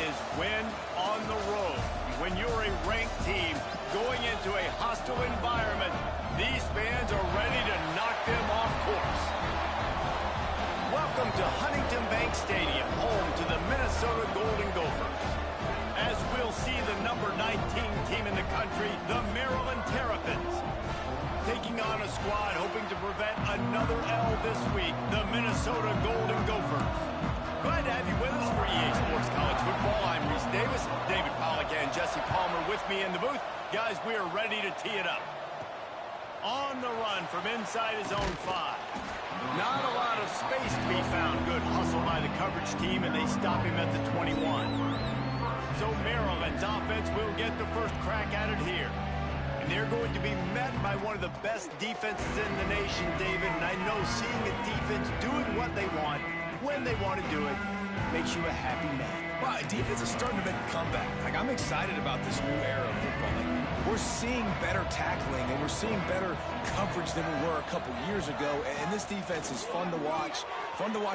is win on the road. When you're a ranked team going into a hostile environment, these fans are ready to knock them off course. Welcome to Huntington Bank Stadium, home to the Minnesota Golden Gophers. As we'll see the number 19 team in the country, the Maryland Terrapins. Taking on a squad hoping to prevent another L this week, the Minnesota Golden Gophers. Glad to have you with us for EA Sports College Football. I'm Reese Davis, David Pollack and Jesse Palmer with me in the booth. Guys, we are ready to tee it up. On the run from inside his own 5. Not a lot of space to be found. Good hustle by the coverage team, and they stop him at the 21. So Maryland's offense will get the first crack at it here. And they're going to be met by one of the best defenses in the nation, David. And I know seeing a defense doing what they want, when they want to do it, makes you a happy man. Well, defense is starting to make a comeback. I'm excited about this new era of football. We're seeing better tackling, and we're seeing better coverage than we were a couple years ago. And this defense is fun to watch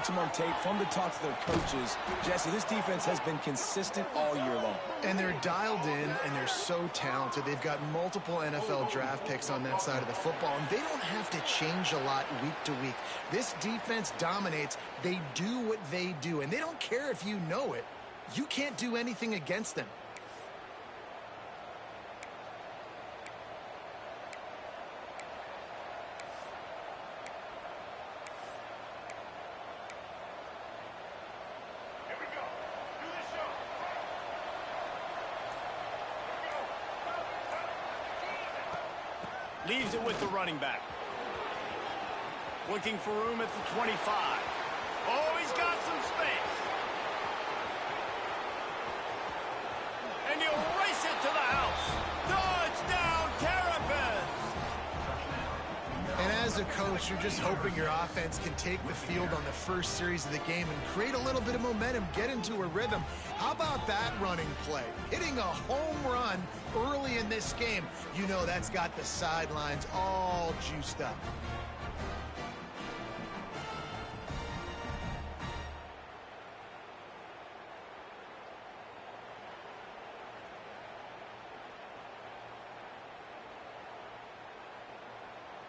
them on tape, fun to talk to their coaches. Jesse, this defense has been consistent all year long. And they're dialed in, and they're so talented. They've got multiple NFL draft picks on that side of the football, and they don't have to change a lot week to week. This defense dominates. They do what they do, and they don't care if you know it. You can't do anything against them. Leaves it with the running back. Looking for room at the 25. Oh, he's got some space. And he'll race it to the house. Touchdown, Terrapins! And as a coach, you're just hoping your offense can take the field on the first series of the game and create a little bit of momentum, get into a rhythm. How about that running play? Hitting a home run early in this game. You know that's got the sidelines all juiced up.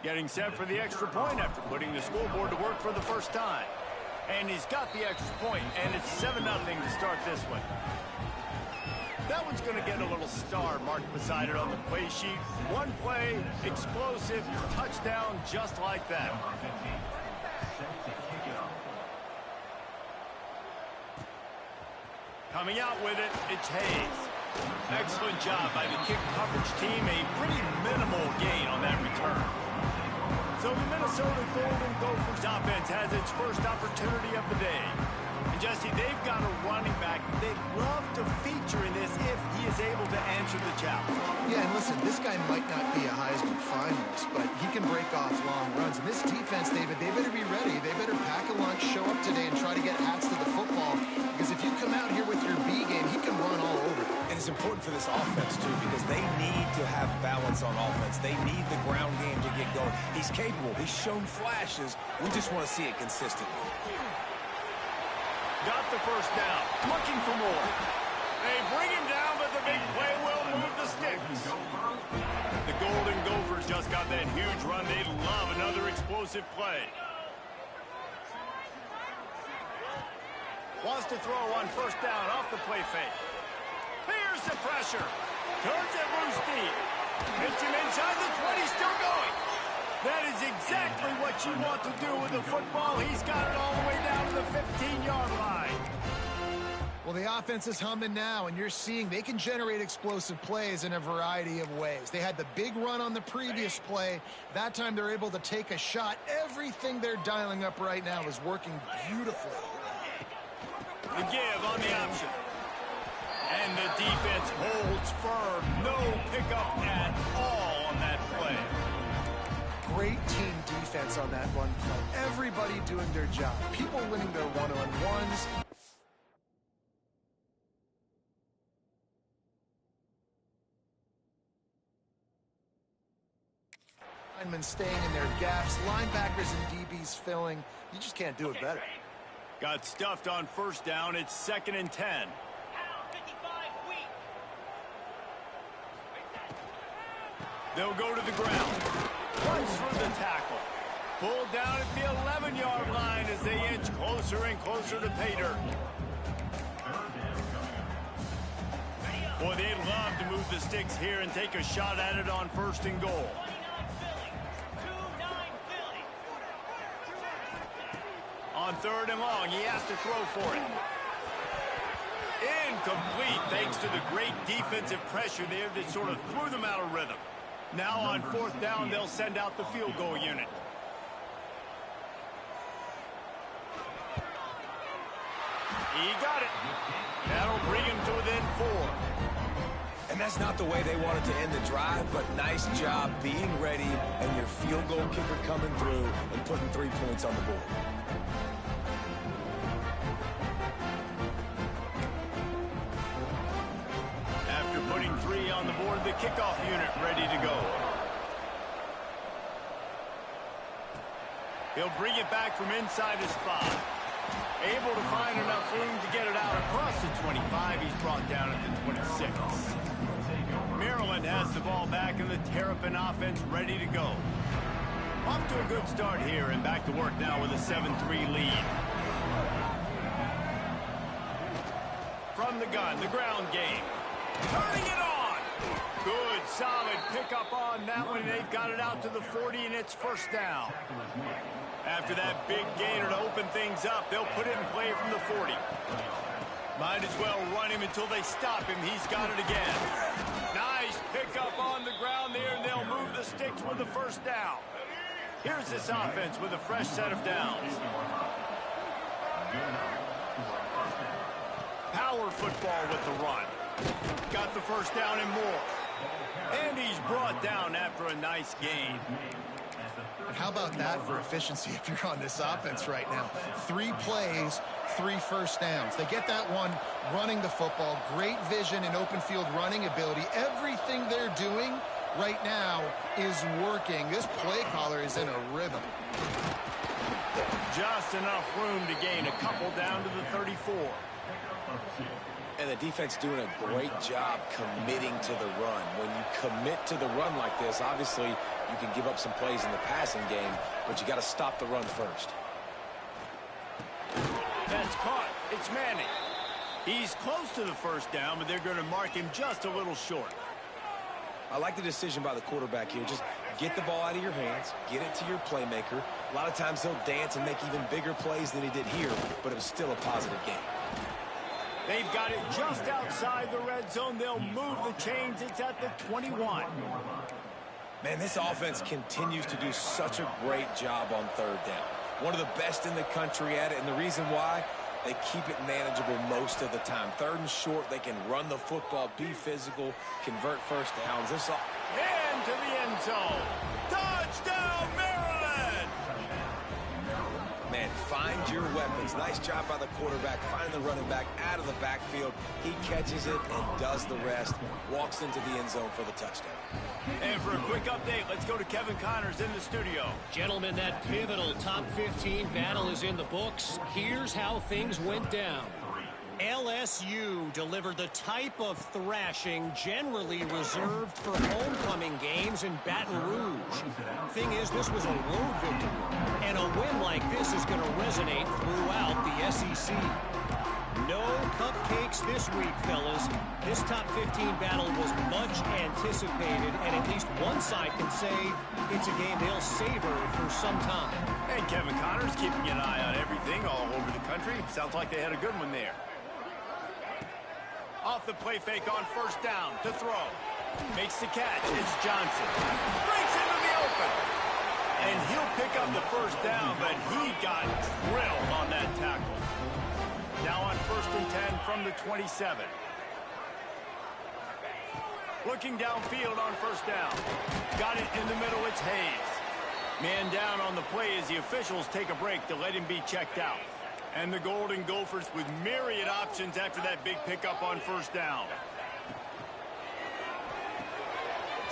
Getting set for the extra point after putting the scoreboard to work for the first time. And he's got the extra point, and it's 7-0 to start this one. That one's going to get a little star marked beside it on the play sheet. One play, explosive, touchdown, just like that. Coming out with it, it's Hayes. Excellent job by the kick coverage team. A pretty minimal gain on that return. So the Minnesota Golden Gophers offense has its first opportunity of the day. And Jesse, they've got a running back they'd love to feature in this if he is able to answer the challenge. Yeah, and listen, this guy might not be a Heisman finalist, but he can break off long runs. And this defense, David, they better be ready. They better pack a lunch, show up today, and try to get hats to the football. Because if you come out here with your B game, he can run all over you. And it's important for this offense, too, because they need to have balance on offense. They need the ground game to get going. He's capable. He's shown flashes. We just want to see it consistently. Got the first down. Looking for more. They bring him down, but the big play will move the sticks. The Golden Gophers just got that huge run. They love another explosive play. Wants to throw on first down off the play fake. Here's the pressure. Turns it loose deep. Hits him inside the 20, still going. That is exactly what you want to do with the football. He's got it all the way down to the 15-yard line. Well, the offense is humming now, and you're seeing they can generate explosive plays in a variety of ways. They had the big run on the previous play. That time they're able to take a shot. Everything they're dialing up right now is working beautifully. The give on the option. And the defense holds firm. No pickup at all on that play. Great team defense on that run play. Everybody doing their job. People winning their one-on-ones. Linemen staying in their gaps. Linebackers and DBs filling. You just can't do it better. Got stuffed on first down. It's 2nd and 10. They'll go to the ground. Runs for the tackle. Pulled down at the 11-yard line as they inch closer and closer to pay dirt. Boy, they'd love to move the sticks here and take a shot at it on 1st and goal. On 3rd and long, he has to throw for it. Incomplete, thanks to the great defensive pressure there that sort of threw them out of rhythm. Now on 4th down, they'll send out the field goal unit. He got it. That'll bring him to within 4. And that's not the way they wanted to end the drive, but nice job being ready and your field goal kicker coming through and putting 3 points on the board. After putting 3 on the board, the kickoff unit ready to go. He'll bring it back from inside his spot. Able to find enough room to get it out across the 25. He's brought down at the 26. Maryland has the ball back and the Terrapin offense ready to go. Off to a good start here and back to work now with a 7-3 lead. From the gun, the ground game. Turning it on. Good, solid pickup on that one. They've got it out to the 40 and it's 1st down. After that big gainer to open things up, they'll put it in play from the 40. Might as well run him until they stop him. He's got it again. Nice pickup on the ground there, and they'll move the sticks with the 1st down. Here's this offense with a fresh set of downs. Power football with the run. Got the 1st down and more. And he's brought down after a nice gain. And how about that for efficiency if you're on this offense right now? 3 plays, 3 1st downs. They get that one running the football, great vision and open field running ability. Everything they're doing right now is working. This play caller is in a rhythm. Just enough room to gain a couple down to the 34. And the defense doing a great job committing to the run. When you commit to the run like this, obviously you can give up some plays in the passing game, but you got to stop the run first. That's caught. It's Manning. He's close to the 1st down, but they're going to mark him just a little short. I like the decision by the quarterback here. Just get the ball out of your hands, get it to your playmaker. A lot of times he'll dance and make even bigger plays than he did here, but it was still a positive game. They've got it just outside the red zone. They'll move the chains. It's at the 21. Man, this offense continues to do such a great job on 3rd down. One of the best in the country at it, and the reason why, they keep it manageable most of the time. 3rd and short, they can run the football, be physical, convert 1st downs. Into the end zone. Touchdown, Maryland! Man, find your weapons. Nice job by the quarterback, finding the running back out of the backfield. He catches it and does the rest. Walks into the end zone for the touchdown. And for a quick update, let's go to Kevin Connors in the studio. Gentlemen, that pivotal top 15 battle is in the books. Here's how things went down. LSU delivered the type of thrashing generally reserved for homecoming games in Baton Rouge. Thing is, this was a road victory, and a win like this is going to resonate throughout the SEC. No cupcakes this week, fellas. This top 15 battle was much anticipated, and at least one side can say it's a game they'll savor for some time. And Kevin Connors keeping an eye on everything all over the country. Sounds like they had a good one there. Off the play fake on 1st down to throw. Makes the catch. It's Johnson. Breaks into the open. And he'll pick up the 1st down, but he got drilled on that tackle. Now on 1st and 10 from the 27. Looking downfield on 1st down. Got it in the middle. It's Hayes. Man down on the play as the officials take a break to let him be checked out. And the Golden Gophers with myriad options after that big pickup on 1st down.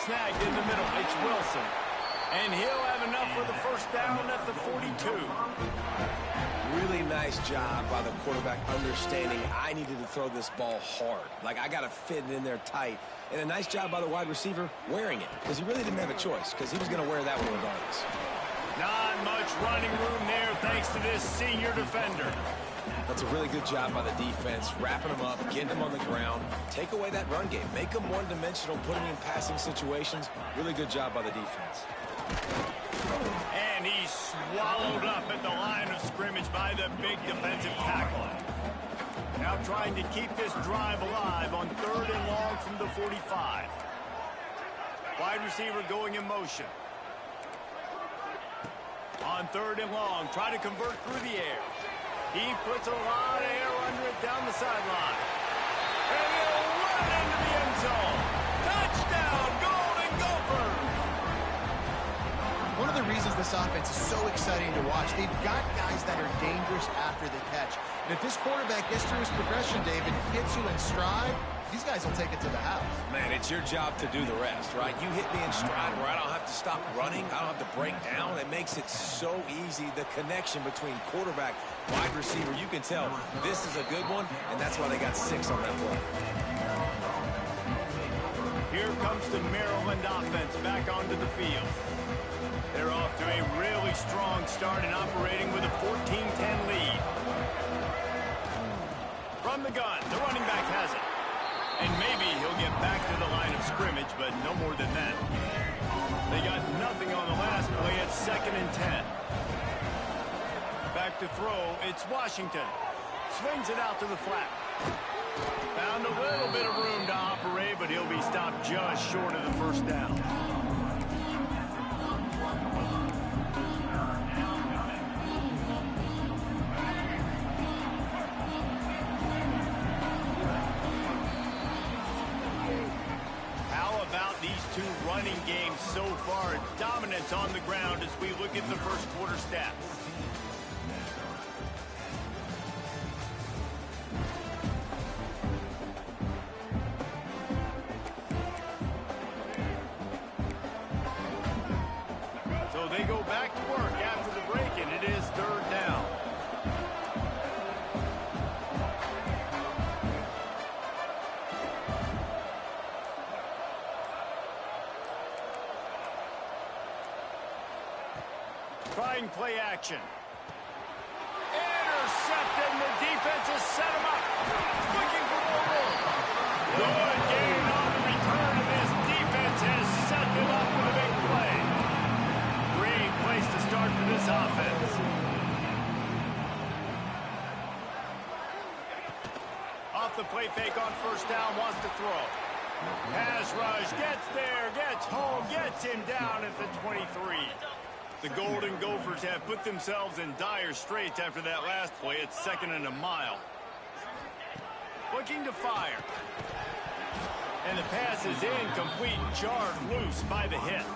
Snagged in the middle. It's Wilson. And he'll have enough for the 1st down at the 42. really nice job by the quarterback understanding I needed to throw this ball hard. Like, I got to fit it in there tight. And a nice job by the wide receiver wearing it, because he really didn't have a choice, because he was going to wear that one regardless. Not much running room there thanks to this senior defender. That's a really good job by the defense, wrapping them up, getting them on the ground. Take away that run game. Make them one-dimensional, put them in passing situations. Really good job by the defense. And he's swallowed up at the line of scrimmage by the big defensive tackle. Now trying to keep this drive alive on 3rd and long from the 45. Wide receiver going in motion. On 3rd and long, try to convert through the air. He puts a lot of air under it down the sideline. And he'll run into the end zone. Touchdown, Golden Gophers! One of the reasons this offense is so exciting to watch, they've got guys that are dangerous after the catch. And if this quarterback gets through his progression, David, hits you in stride, these guys will take it to the house. Man, it's your job to do the rest, right? You hit me in stride where I don't have to stop running. I don't have to break down. It makes it so easy. The connection between quarterback, wide receiver, you can tell this is a good one, and that's why they got 6 on that play. Here comes the Maryland offense back onto the field. They're off to a really strong start and operating with a 14-10 lead. From the gun, the running back has it. And maybe he'll get back to the line of scrimmage, but no more than that. They got nothing on the last play at 2nd and 10. Back to throw, it's Washington. Swings it out to the flat. Found a little bit of room to operate, but he'll be stopped just short of the 1st down. Two running games so far. Dominance on the ground as we look at the 1st quarter stats. So they go back to work after the break, and it is 3rd down. Trying play action. Intercepted, and the defense has set him up. Looking for more room. Good gain on the return, and this defense has set them up with a big play. Great place to start for this offense. Off the play fake on 1st down, wants to throw. Pass rush, gets there, gets home, gets him down at the 23. The Golden Gophers have put themselves in dire straits after that last play. It's 2nd and a mile. Looking to fire. And the pass is incomplete, jarred loose by the hit.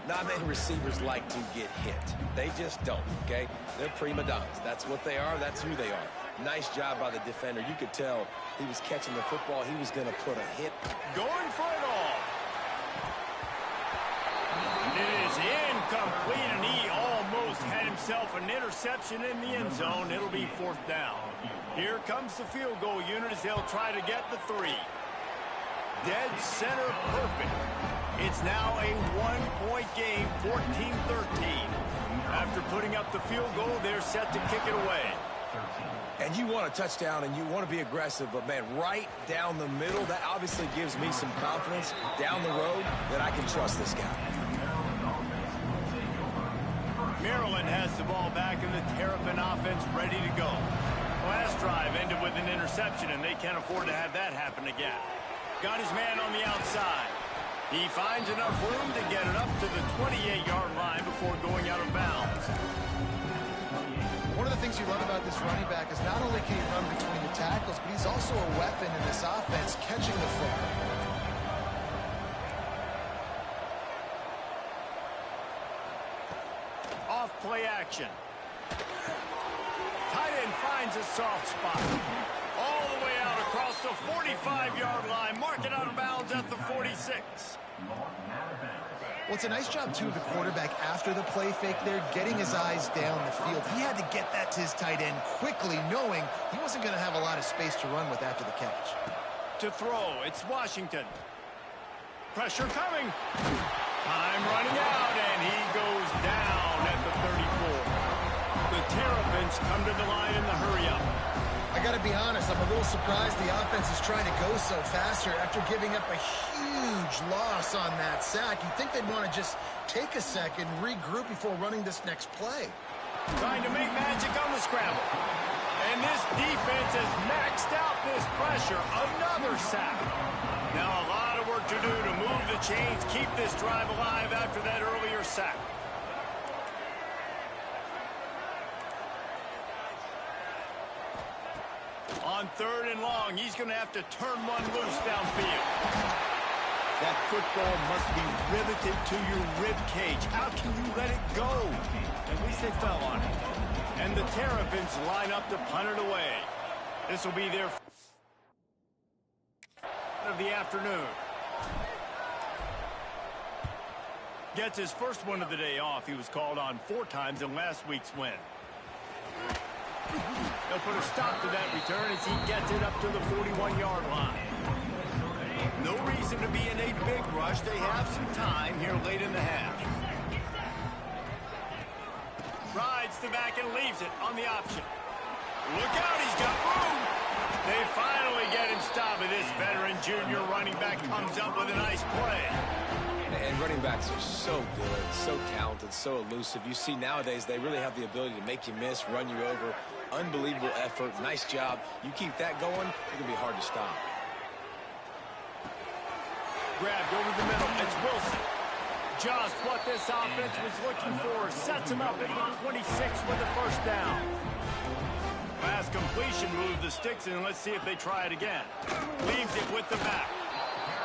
Not many receivers like to get hit. They just don't, okay? They're prima donnas. That's what they are. That's who they are. Nice job by the defender. You could tell he was catching the football. He was going to put a hit. Going for it all. It is incomplete, and he almost had himself an interception in the end zone. It'll be 4th down. Here comes the field goal unit as they'll try to get the 3. Dead center perfect. It's now a 1-point game, 14-13. After putting up the field goal, they're set to kick it away. And you want a touchdown, and you want to be aggressive, but, man, right down the middle, that obviously gives me some confidence down the road that I can trust this guy. Maryland has the ball back, and the Terrapin offense ready to go. Last drive ended with an interception, and they can't afford to have that happen again. Got his man on the outside. He finds enough room to get it up to the 28-yard line before going out of bounds. One of the things you love about this running back is not only can he run between the tackles, but he's also a weapon in this offense, catching the football. Off play action. Tight end finds a soft spot. All the way out across the 45-yard line. Mark it out of bounds at the 46. Well, it's a nice job, too, of the quarterback after the play fake there, getting his eyes down the field. He had to get that to his tight end quickly, knowing he wasn't going to have a lot of space to run with after the catch. To throw, it's Washington. Pressure coming. Time running out, and he goes down at the 34. The Terrapins come to the line in the hurry-up. I got to be honest, I'm a little surprised the offense is trying to go so fast here after giving up a huge loss on that sack. You'd think they'd want to just take a second, regroup before running this next play. Trying to make magic on the scramble. And this defense has maxed out this pressure. Another sack. Now a lot of work to do to move the chains, keep this drive alive after that earlier sack. On 3rd and long, he's going to have to turn one loose downfield. That football must be riveted to your rib cage. How can you let it go? At least they fell on it. And the Terrapins line up to punt it away. This will be their of the afternoon. Gets his first one of the day off. He was called on 4 times in last week's win. They'll put a stop to that return as he gets it up to the 41-yard line. No reason to be in a big rush. They have some time here late in the half. Rides the back and leaves it on the option. Look out, he's got room. They finally get him stopped, and this veteran junior running back comes up with a nice play. And running backs are so good, so talented, so elusive. You see nowadays they really have the ability to make you miss, run you over. Unbelievable effort. Nice job. You keep that going, it can be hard to stop. Grabbed over the middle. It's Wilson. Just what this offense was looking for. Sets him up at the 26 with the first down. Last completion moved the sticks in. Let's see if they try it again. Leaves it with the back.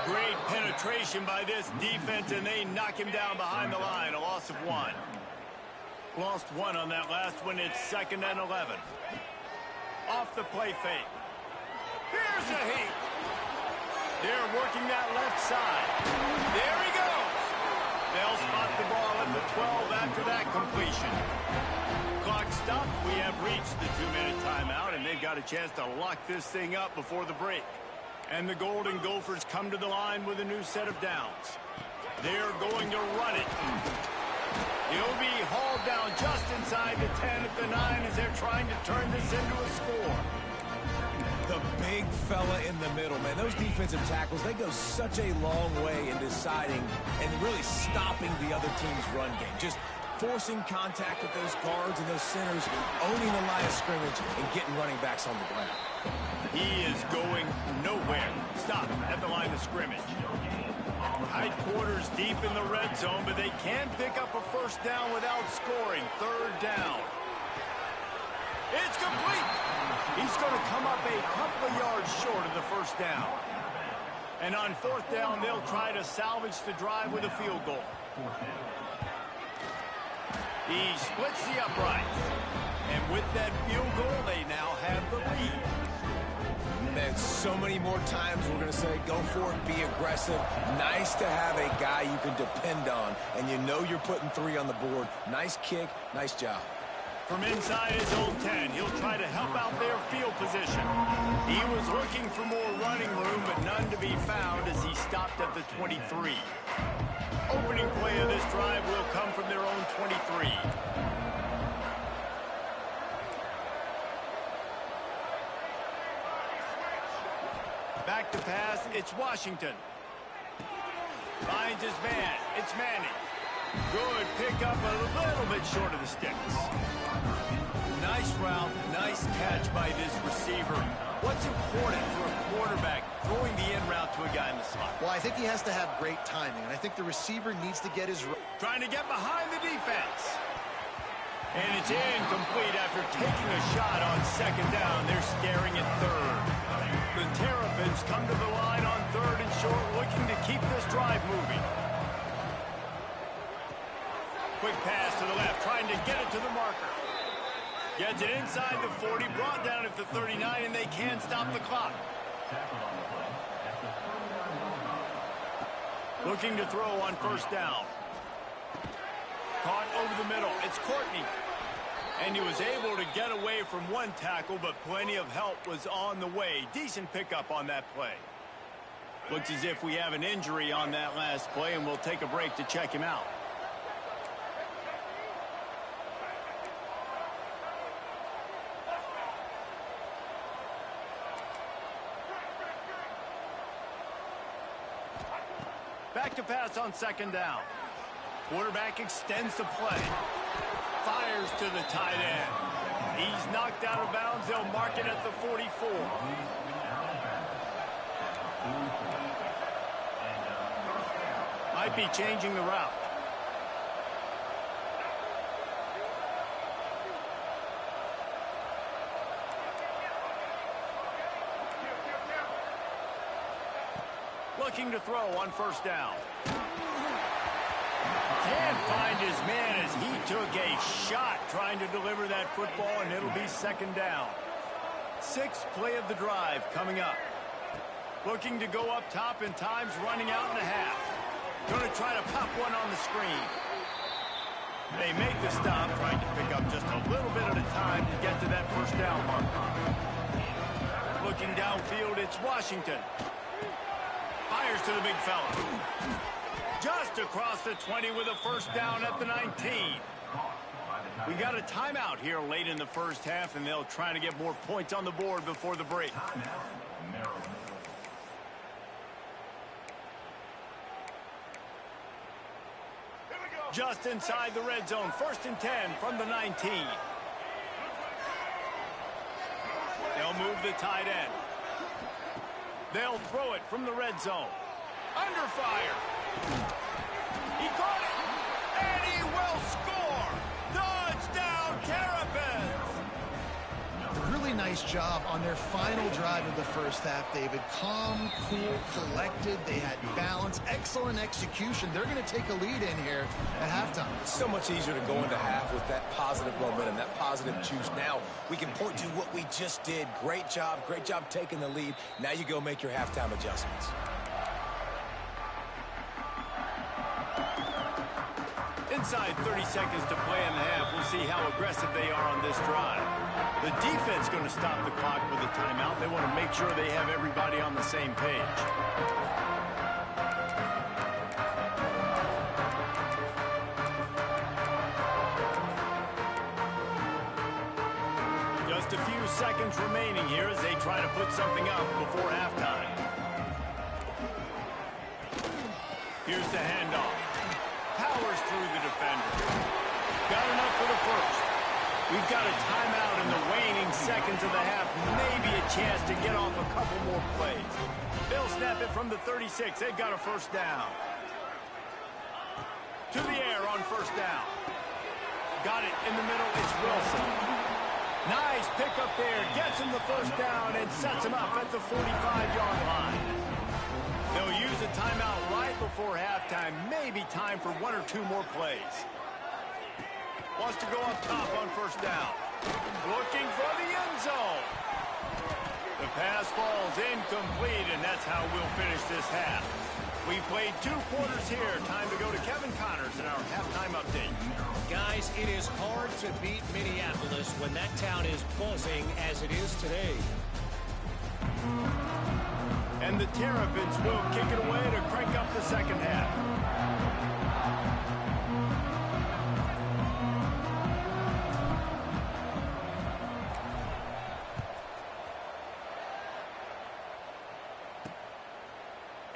Great penetration by this defense, and they knock him down behind the line. A loss of 1. Lost 1 on that last one. It's 2nd and 11. Off the play fake. Here's a heat. They're working that left side. There he goes. They'll spot the ball at the 12 after that completion. Clock stopped. We have reached the 2-minute timeout, and they've got a chance to lock this thing up before the break. And the Golden Gophers come to the line with a new set of downs. They're going to run it. He'll be hauled down just inside the 10 at the 9 as they're trying to turn this into a score. The big fella in the middle, man. Those defensive tackles, they go such a long way in deciding and really stopping the other team's run game. Just forcing contact with those guards and those centers, owning the line of scrimmage and getting running backs on the ground. He is going nowhere. Stop at the line of scrimmage. Tight quarters deep in the red zone, but they can pick up a first down without scoring. 3rd down. It's complete. He's going to come up a couple of yards short of the first down. And on 4th down, they'll try to salvage the drive with a field goal. He splits the uprights. And with that field goal, they now have the lead. Man, so many more times we're going to say, go for it, be aggressive. Nice to have a guy you can depend on, and you know you're putting 3 on the board. Nice kick, nice job. From inside his own 10, he'll try to help out their field position. He was looking for more running room, but none to be found as he stopped at the 23. Opening play of this drive will come from their own 23. Back to pass, it's Washington. Finds his man, it's Manning. Good pickup, a little bit short of the sticks. Nice route, nice catch by this receiver. What's important for a quarterback throwing the in route to a guy in the slot? Well, I think he has to have great timing, and I think the receiver needs to get his... Trying to get behind the defense. And it's incomplete after taking a shot on 2nd down. They're staring at 3rd. The Terrapins come to the line on 3rd and short, looking to keep this drive moving. Quick pass to the left, trying to get it to the marker. Gets it inside the 40, brought down at the 39, and they can stop the clock. Looking to throw on 1st down. caught over the middle. It's Courtney. And he was able to get away from one tackle, but plenty of help was on the way. Decent pickup on that play. Looks as if we have an injury on that last play, and we'll take a break to check him out. Back to pass on second down. Quarterback extends the play. Fires to the tight end. He's knocked out of bounds. They'll mark it at the 44. Might be changing the route. Looking to throw on first down. Can't find his man as he took a shot trying to deliver that football, and it'll be second down. Sixth play of the drive coming up. Looking to go up top, and time's running out in the half. Going to try to pop one on the screen. They make the stop, trying to pick up just a little bit at a time to get to that first down marker. Looking downfield, it's Washington. Fires to the big fella. Just across the 20 with a first down at the 19. We got a timeout here late in the first half, and they'll try to get more points on the board before the break. Just inside the red zone, 1st and 10 from the 19. They'll move the tight end. They'll throw it from the red zone. Under fire. He caught it, and he will score. Touchdown, Terrapins. Really nice job on their final drive of the first half, David. Calm, cool, collected. They had balance, excellent execution. They're going to take a lead in here at halftime. It's so much easier to go into half with that positive momentum, that positive juice. Now we can point to what we just did. Great job taking the lead. Now you go make your halftime adjustments. Inside 30 seconds to play in the half. We'll see how aggressive they are on this drive. The defense going to stop the clock with a timeout. They want to make sure they have everybody on the same page. Just a few seconds remaining here as they try to put something up before halftime. Here's the handoff. Powers through the defender. Got enough for the first. We've got a timeout in the waning seconds of the half. Maybe a chance to get off a couple more plays. They'll snap it from the 36. They've got a first down. To the air on first down. Got it in the middle. It's Wilson. Nice pickup there. Gets him the first down and sets him up at the 45-yard line. They'll use a timeout right before halftime. Maybe time for one or two more plays. Wants to go up top on first down. Looking for the end zone. The pass falls incomplete, and that's how we'll finish this half. We played 2 quarters here. Time to go to Kevin Connors in our halftime update. Guys, it is hard to beat Minneapolis when that town is buzzing as it is today. And the Terrapins will kick it away to crank up the second half.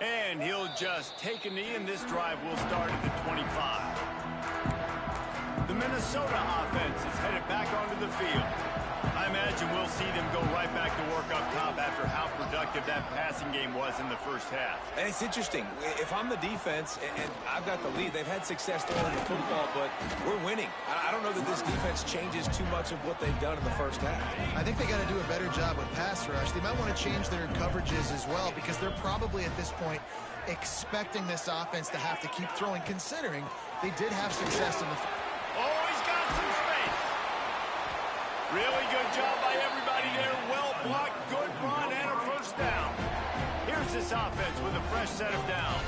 And he'll just take a knee, and this drive will start at the 25. The Minnesota offense is headed back onto the field. I imagine we'll see them go right back to work up top after how productive that passing game was in the first half. And it's interesting. If I'm the defense and I've got the lead, they've had success throwing the football, but we're winning. I don't know that this defense changes too much of what they've done in the first half. I think they got to do a better job with pass rush. They might want to change their coverages as well, because they're probably at this point expecting this offense to have to keep throwing, considering they did have success in the... Oh, he's got some space. Really good job by everybody there. Well blocked, good run, and a first down. Here's this offense with a fresh set of downs.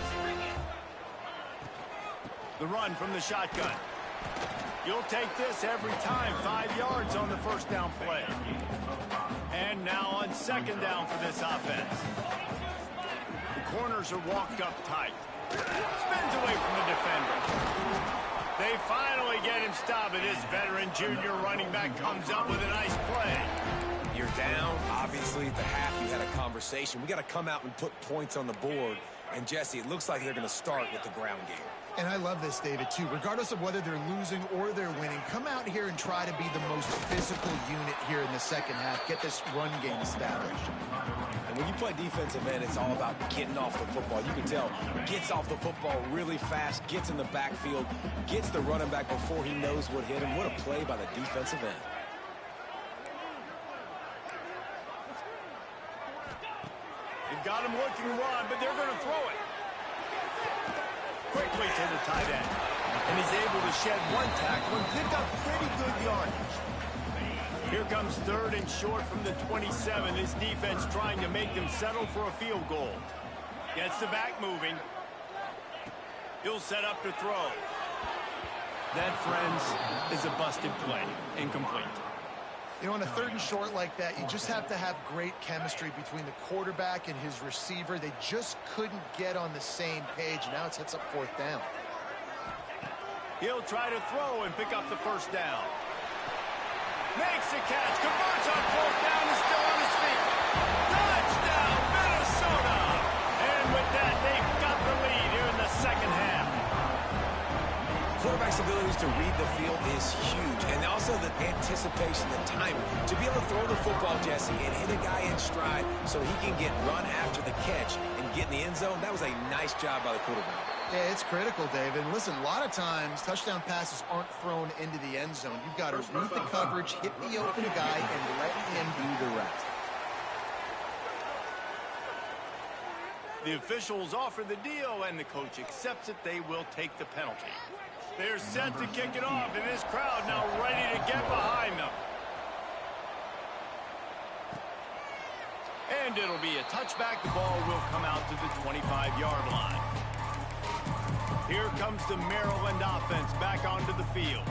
The run from the shotgun. You'll take this every time. 5 yards on the first down play. And now on second down for this offense. The corners are walked up tight. Spins away from the defender. They finally get him stopped, and this veteran junior running back comes up with a nice play. You're down. Obviously, at the half, you had a conversation. We got to come out and put points on the board. And, Jesse, it looks like they're going to start with the ground game. And I love this, David, too. Regardless of whether they're losing or they're winning, come out here and try to be the most physical unit here in the second half. Get this run game established. And when you play defensive end, it's all about getting off the football. You can tell, gets off the football really fast, gets in the backfield, gets the running back before he knows what hit him. What a play by the defensive end. They've got him looking to run, but they're going to throw it. Quickly to the tight end. And he's able to shed one tackle and pick up pretty good yardage. Here comes third and short from the 27. This defense trying to make them settle for a field goal. Gets the back moving. He'll set up to throw. That, friends, is a busted play. Incomplete. You know, on a third and short like that, you just have to have great chemistry between the quarterback and his receiver. They just couldn't get on the same page. Now it sets up fourth down. He'll try to throw and pick up the first down. Makes the catch, converts on fourth down, is still on his feet. Touchdown, Minnesota! And with that, they've got the lead here in the second half. Quarterback's abilities to read the field is huge, and also the anticipation, the timing. To be able to throw the football, Jesse, and hit a guy in stride so he can get run after the catch and get in the end zone, that was a nice job by the quarterback. Yeah, it's critical, David. And listen, a lot of times, touchdown passes aren't thrown into the end zone. You've got to read the coverage, hit the open guy, and let him do the rest. The officials offer the deal, and the coach accepts it. They will take the penalty. They're set to kick it off, and this crowd now ready to get behind them. And it'll be a touchback. The ball will come out to the 25-yard line. Here comes the Maryland offense back onto the field.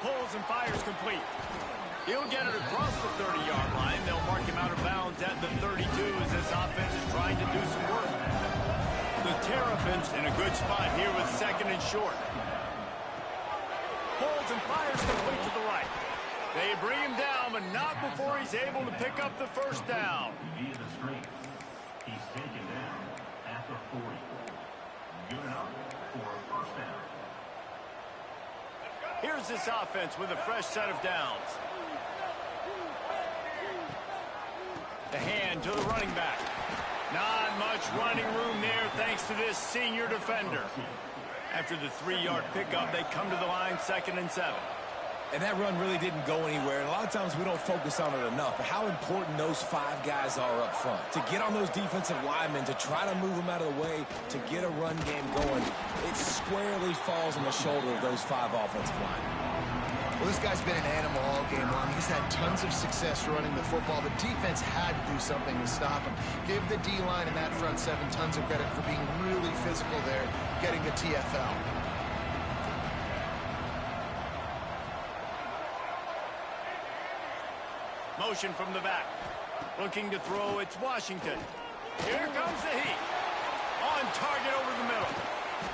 Pulls and fires complete. He'll get it across the 30-yard line. They'll mark him out of bounds at the 32 as this offense is trying to do some work. The Terrapins in a good spot here with second and short. Pulls and fires complete to the right. They bring him down, but not before he's able to pick up the first down. Via the screen. He's taken down at the 40. Good enough for a first down. Here's this offense with a fresh set of downs. The hand to the running back. Not much running room there thanks to this senior defender. After the 3-yard pickup, they come to the line, 2nd and 7. And that run really didn't go anywhere. And a lot of times we don't focus on it enough. But how important those 5 guys are up front. To get on those defensive linemen, to try to move them out of the way, to get a run game going, it squarely falls on the shoulder of those 5 offensive linemen. Well, this guy's been an animal all game long. He's had tons of success running the football. The defense had to do something to stop him. Give the D-line and that front 7 tons of credit for being really physical there, getting the TFL. Motion from the back. Looking to throw, it's Washington. Here comes the heat. On target over the middle.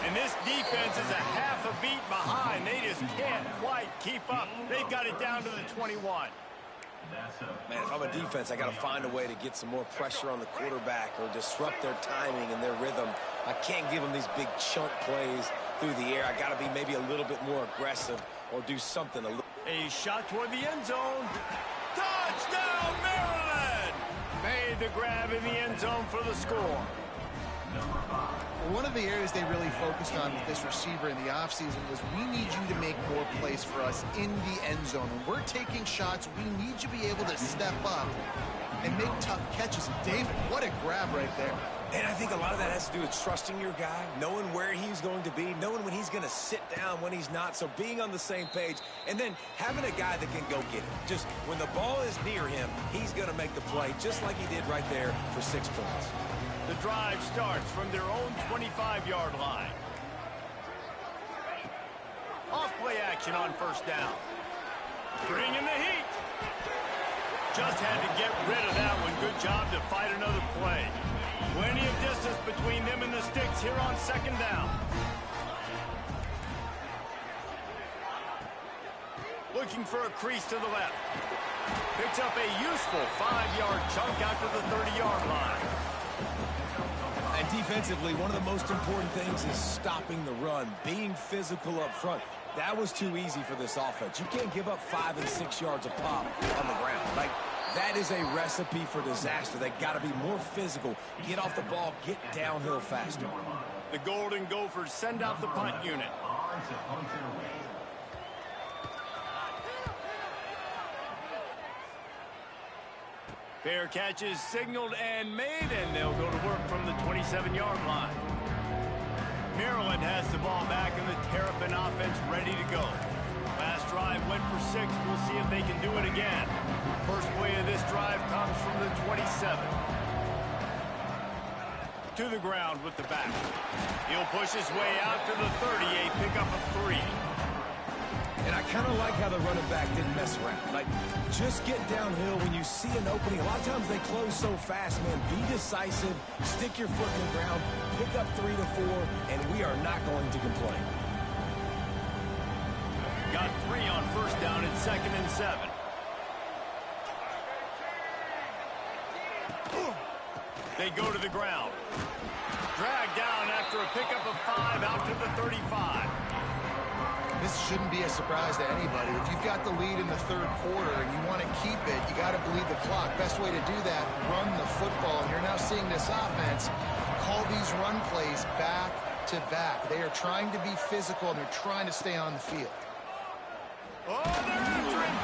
And this defense is a half a beat behind. They just can't quite keep up. They've got it down to the 21. Man, if I'm a defense, I got to find a way to get some more pressure on the quarterback or disrupt their timing and their rhythm. I can't give them these big chunk plays through the air. I got to be maybe a little bit more aggressive or do something a little. A shot toward the end zone. Touchdown, Maryland! Made the grab in the end zone for the score. One of the areas they really focused on with this receiver in the offseason was we need you to make more plays for us in the end zone. When we're taking shots, we need you to be able to step up and make tough catches. David, what a grab right there. And I think a lot of that has to do with trusting your guy, knowing where he's going to be, knowing when he's going to sit down, when he's not, so being on the same page, and then having a guy that can go get it. Just when the ball is near him, he's going to make the play, just like he did right there for 6 points. The drive starts from their own 25-yard line. Off-play action on first down. Bring in the heat. Just had to get rid of that one. Good job to fight another play. Plenty of distance between them and the sticks here on second down. Looking for a crease to the left. Picks up a useful 5-yard chunk out to the 30-yard line. And defensively, one of the most important things is stopping the run, being physical up front. That was too easy for this offense. You can't give up 5 and 6 yards a pop on the ground. Like, that is a recipe for disaster. They got to be more physical, get off the ball, get downhill faster. The Golden Gophers send out the punt unit. Fair catch is signaled and made, and they'll go to work from the 27-yard line. Maryland has the ball back, and the Terrapin offense ready to go. Last drive went for 6. We'll see if they can do it again. First play of this drive comes from the 27. To the ground with the back. He'll push his way out to the 38, pick up a 3. And I kind of like how the running back didn't mess around. Like, just get downhill when you see an opening. A lot of times they close so fast, man. Be decisive, stick your foot in the ground, pick up 3 to 4, and we are not going to complain. Got 3 on first down and 2nd and 7. They go to the ground. Dragged down after a pickup of 5 out to the 35. This shouldn't be a surprise to anybody. If you've got the lead in the third quarter and you want to keep it, you got to bleed the clock. Best way to do that, run the football. And you're now seeing this offense call these run plays back to back. They are trying to be physical, and they're trying to stay on the field. Oh, they're after him.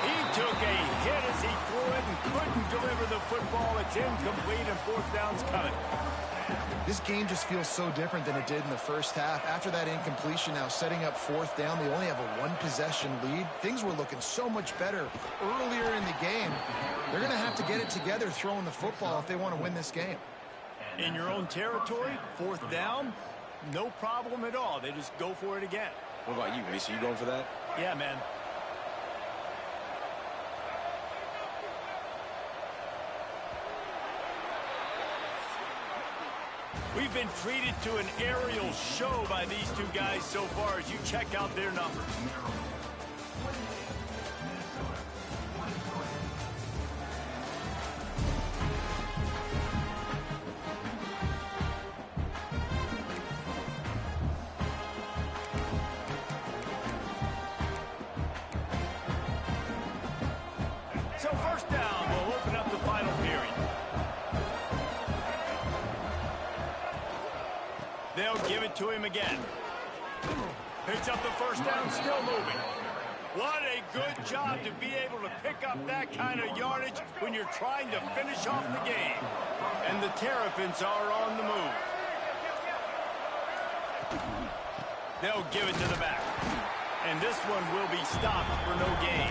He took a hit as he threw it and couldn't deliver the football. It's incomplete, and 4th down's coming. This game just feels so different than it did in the first half. After that incompletion, now setting up 4th down, they only have a 1-possession lead. Things were looking so much better earlier in the game. They're going to have to get it together throwing the football if they want to win this game. In your own territory, 4th down, no problem at all. They just go for it again. What about you, Reese? Are you going for that? Yeah, man. We've been treated to an aerial show by these two guys so far as you check out their numbers. So first down, we'll open up the final period. They'll give it to him again. Picks up the first down, still moving. What a good job to be able to pick up that kind of yardage when you're trying to finish off the game. And the Terrapins are on the move. They'll give it to the back. And this one will be stopped for no gain.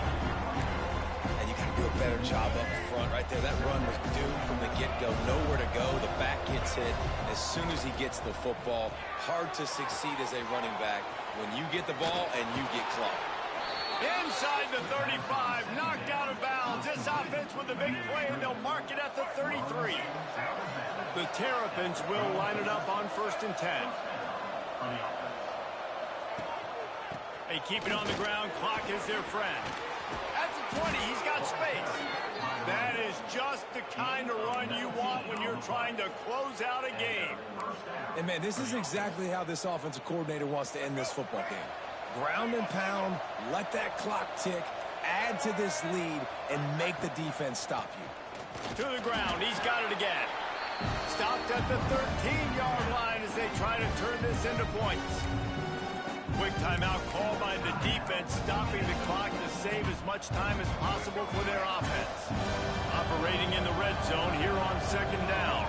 Do a better job up front right there. That run was doomed from the get-go. Nowhere to go. The back gets hit as soon as he gets the football. Hard to succeed as a running back when you get the ball and you get clocked. Inside the 35, knocked out of bounds. This offense with a big play, and they'll mark it at the 33. The Terrapins will line it up on 1st and 10. They keep it on the ground. Clock is their friend. At the 20, he's got space. That is just the kind of run you want when you're trying to close out a game. And, man, this is exactly how this offensive coordinator wants to end this football game. Ground and pound, let that clock tick, add to this lead, and make the defense stop you. To the ground, he's got it again. Stopped at the 13-yard line as they try to turn this into points. Quick timeout called by the defense, stopping the clock to save as much time as possible for their offense. Operating in the red zone here on 2nd down.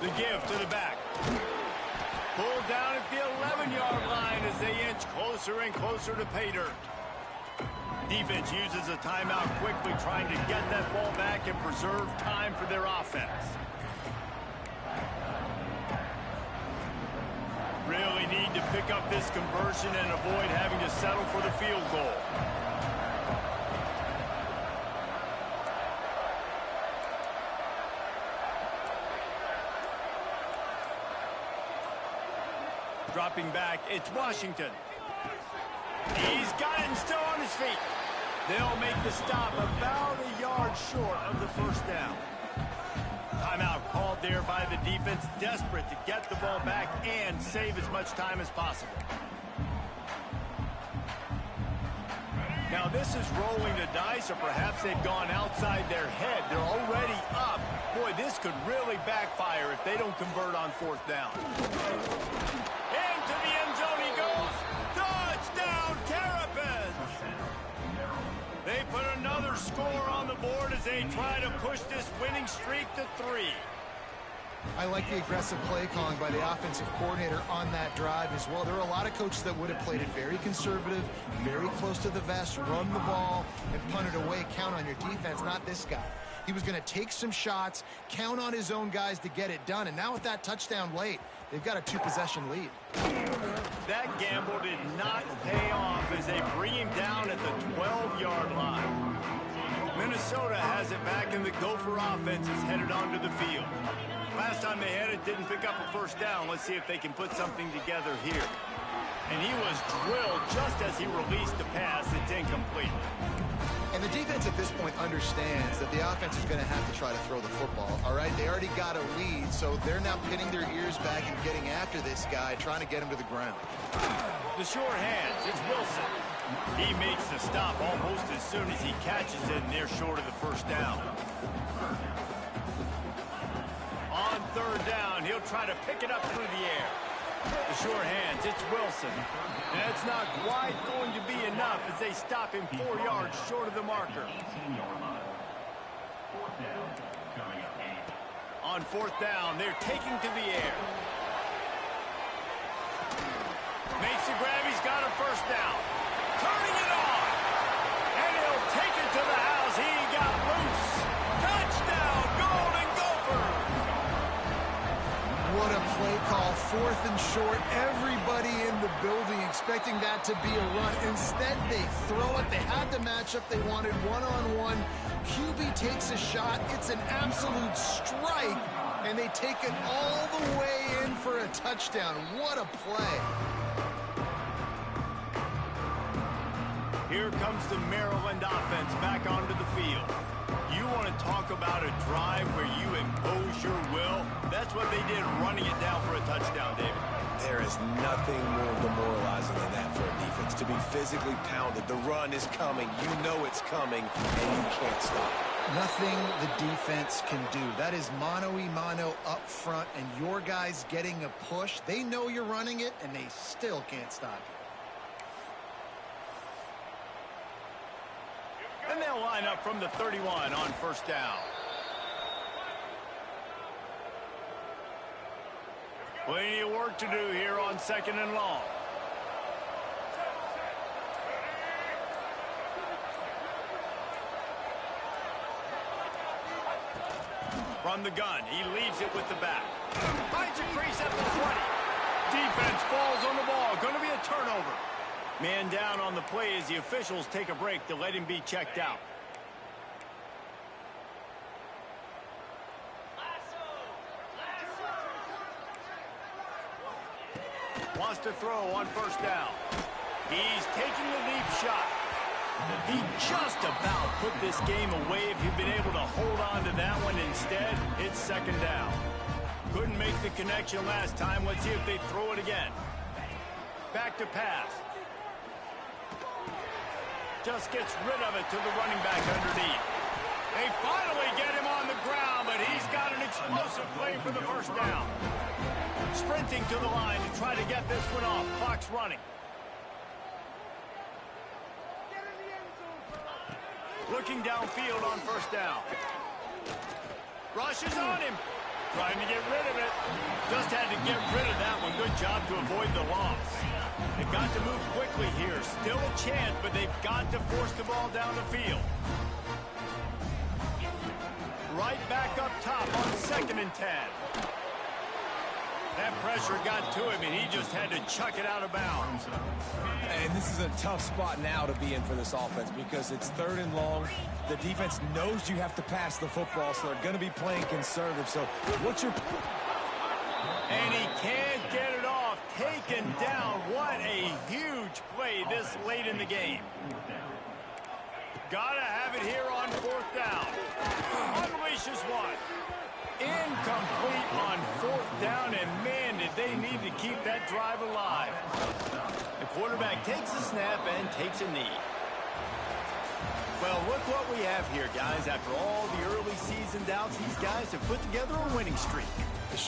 The give to the back. Pulled down at the 11-yard line as they inch closer and closer to pay dirt. Defense uses a timeout quickly, trying to get that ball back and preserve time for their offense. Really need to pick up this conversion and avoid having to settle for the field goal. Dropping back, it's Washington. He's got it and still on his feet. They'll make the stop about a yard short of the first down. Timeout called there by the defense, desperate to get the ball back and save as much time as possible. Now this is rolling the dice, or perhaps they've gone outside their head. They're already up. Boy, this could really backfire if they don't convert on fourth down. Into the end zone he goes. Touchdown, Terrapins! They put another score on the board as they try to push this winning streak to 3. I like the aggressive play calling by the offensive coordinator on that drive as well. There are a lot of coaches that would have played it very conservative, very close to the vest, run the ball, and punt it away. Count on your defense, not this guy. He was going to take some shots, count on his own guys to get it done. And now with that touchdown late, they've got a 2-possession lead. That gamble did not pay off as they bring him down at the 12-yard line. Minnesota has it back, and the Gopher offense is headed onto the field. Last time they had it, didn't pick up a first down. Let's see if they can put something together here. And he was drilled just as he released the pass. It's incomplete. And the defense at this point understands that the offense is going to have to try to throw the football, all right? They already got a lead, so they're now pinning their ears back and getting after this guy, trying to get him to the ground. The short hands, it's Wilson. He makes the stop almost as soon as he catches it, and they're short of the first down. On third down, he'll try to pick it up through the air. The short hands, it's Wilson. And it's not quite going to be enough as they stop him 4 yards short of the marker. On fourth down, they're taking to the air. Makes the grab, he's got a first down. Turning it on. And he'll take it to the house. He got loose. Touchdown, Golden Gophers. What a play call, 4th and short. Everybody in the building expecting that to be a run. Instead, they throw it. They had the matchup they wanted, one-on-one. QB takes a shot. It's an absolute strike, and they take it all the way in for a touchdown. What a play. Here comes the Maryland offense back onto the field. You want to talk about a drive where you impose your will? That's what they did, running it down for a touchdown, David. There is nothing more demoralizing than that for a defense, to be physically pounded. The run is coming. You know it's coming, and you can't stop it. Nothing the defense can do. That is mano-a-mano up front, and your guys getting a push. They know you're running it, and they still can't stop it. And they'll line up from the 31 on first down. Plenty of work to do here on second and long. From the gun, he leaves it with the back. Finds a crease at the 20. Defense falls on the ball. Going to be a turnover. Man down on the play as the officials take a break to let him be checked out. Wants to throw on first down. He's taking a deep shot. He just about put this game away if he'd been able to hold on to that one. Instead, it's second down. Couldn't make the connection last time. Let's see if they throw it again. Back to pass. Just gets rid of it to the running back underneath. They finally get him on the ground, but he's got an explosive play for the first down. Sprinting to the line to try to get this one off. Clock's running. Looking downfield on first down. Rushes on him. Trying to get rid of it. Just had to get rid of that one. Good job to avoid the loss. They've got to move quickly here. Still a chance, but they've got to force the ball down the field. Right back up top on 2nd and 10. That pressure got to him, and he just had to chuck it out of bounds. And this is a tough spot now to be in for this offense because it's 3rd and long. The defense knows you have to pass the football, so they're going to be playing conservative. So what's your... And he can't get it off. Taken down. What a huge play this late in the game. Gotta have it here on 4th down. Unleashes one. Incomplete on 4th down, and man, did they need to keep that drive alive. The quarterback takes a snap and takes a knee. Well, look what we have here, guys. After all the early season doubts, these guys have put together a winning streak.